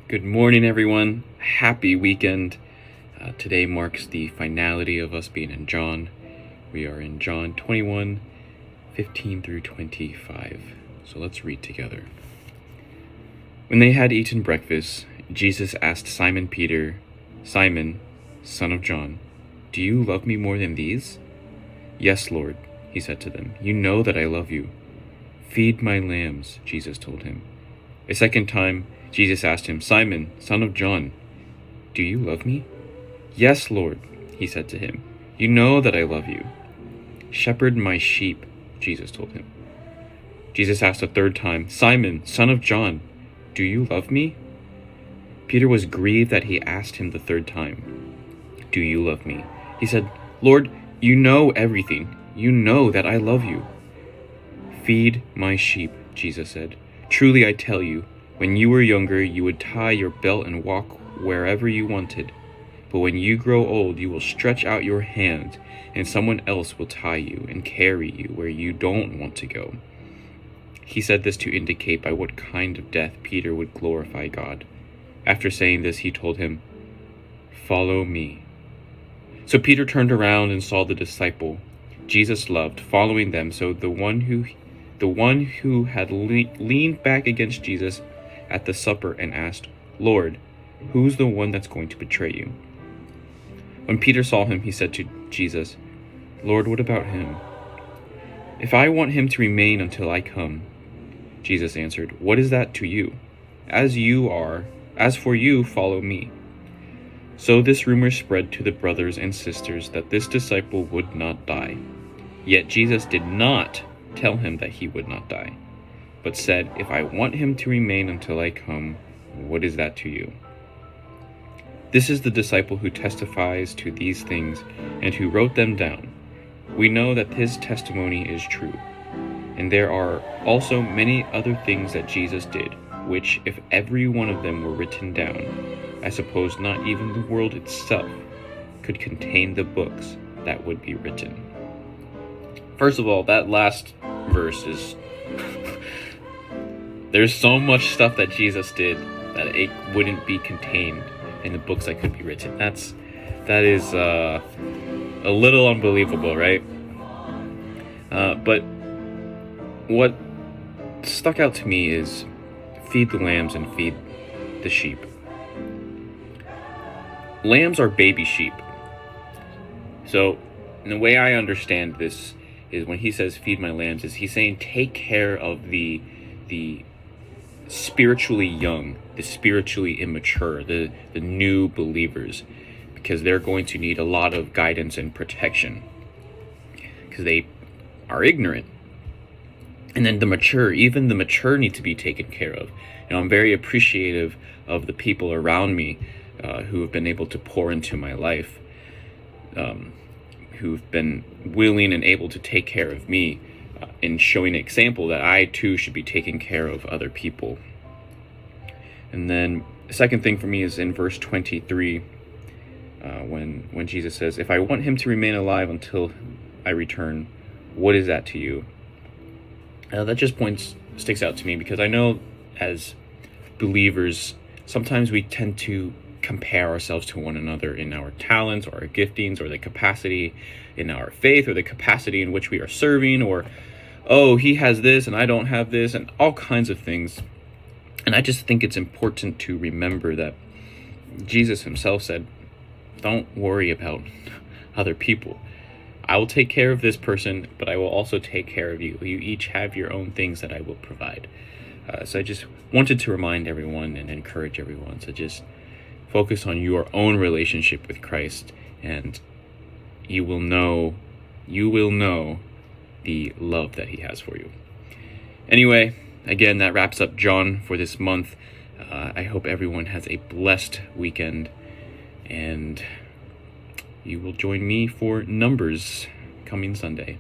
Good morning, everyone. Happy weekend. Today marks the finality of us being in John. We are in John 21:15 through 25. So let's read together. When they had eaten breakfast, Jesus asked Simon Peter, "Simon, son of John, do you love me more than these?" "Yes, Lord," he said to them. "You know that I love you." "Feed my lambs," Jesus told him. A second time, Jesus asked him, "Simon, son of John, do you love me?" "Yes, Lord," he said to him. "You know that I love you." "Shepherd my sheep," Jesus told him. Jesus asked a third time, "Simon, son of John, do you love me?" Peter was grieved that he asked him the third time, "Do you love me?" He said, "Lord, you know everything. You know that I love you." "Feed my sheep," Jesus said. "Truly I tell you, when you were younger, you would tie your belt and walk wherever you wanted. But when you grow old, you will stretch out your hand, and someone else will tie you and carry you where you don't want to go." He said this to indicate by what kind of death Peter would glorify God. After saying this, he told him, "Follow me." So Peter turned around and saw the disciple Jesus loved following them. So the one who had leaned back against Jesus at the supper and asked, "Lord, who's the one that's going to betray you?" When Peter saw him, he said to Jesus, "Lord, what about him?" "If I want him to remain until I come," Jesus answered, "what is that to you? As for you, follow me." So this rumor spread to the brothers and sisters that this disciple would not die. Yet Jesus did not tell him that he would not die, but said, "If I want him to remain until I come, what is that to you?" This is the disciple who testifies to these things and who wrote them down. We know that his testimony is true. And there are also many other things that Jesus did, which, if every one of them were written down, I suppose not even the world itself could contain the books that would be written. First of all, that last verse is... There's so much stuff that Jesus did that it wouldn't be contained in the books that could be written. That is a little unbelievable, right? But what stuck out to me is feed the lambs and feed the sheep. Lambs are baby sheep. So, the way I understand this is when he says feed my lambs, is he's saying take care of the spiritually young, the spiritually immature, the new believers, because they're going to need a lot of guidance and protection because they are ignorant. And then even the mature need to be taken care of. I'm very appreciative of the people around me who have been able to pour into my life, who've been willing and able to take care of me in showing an example that I too should be taking care of other people. And then the second thing for me is in verse 23, when Jesus says, "If I want him to remain alive until I return, what is that to you?" That just sticks out to me because I know as believers, sometimes we tend to compare ourselves to one another in our talents or our giftings or the capacity in our faith or the capacity in which we are serving, or, oh, he has this and I don't have this, and all kinds of things. And I just think it's important to remember that Jesus himself said, don't worry about other people. I will take care of this person, but I will also take care of you. You each have your own things that I will provide. So I just wanted to remind everyone and encourage everyone to just focus on your own relationship with Christ, and you will know the love that he has for you. Anyway, again, that wraps up John for this month. I hope everyone has a blessed weekend, and you will join me for Numbers coming Sunday.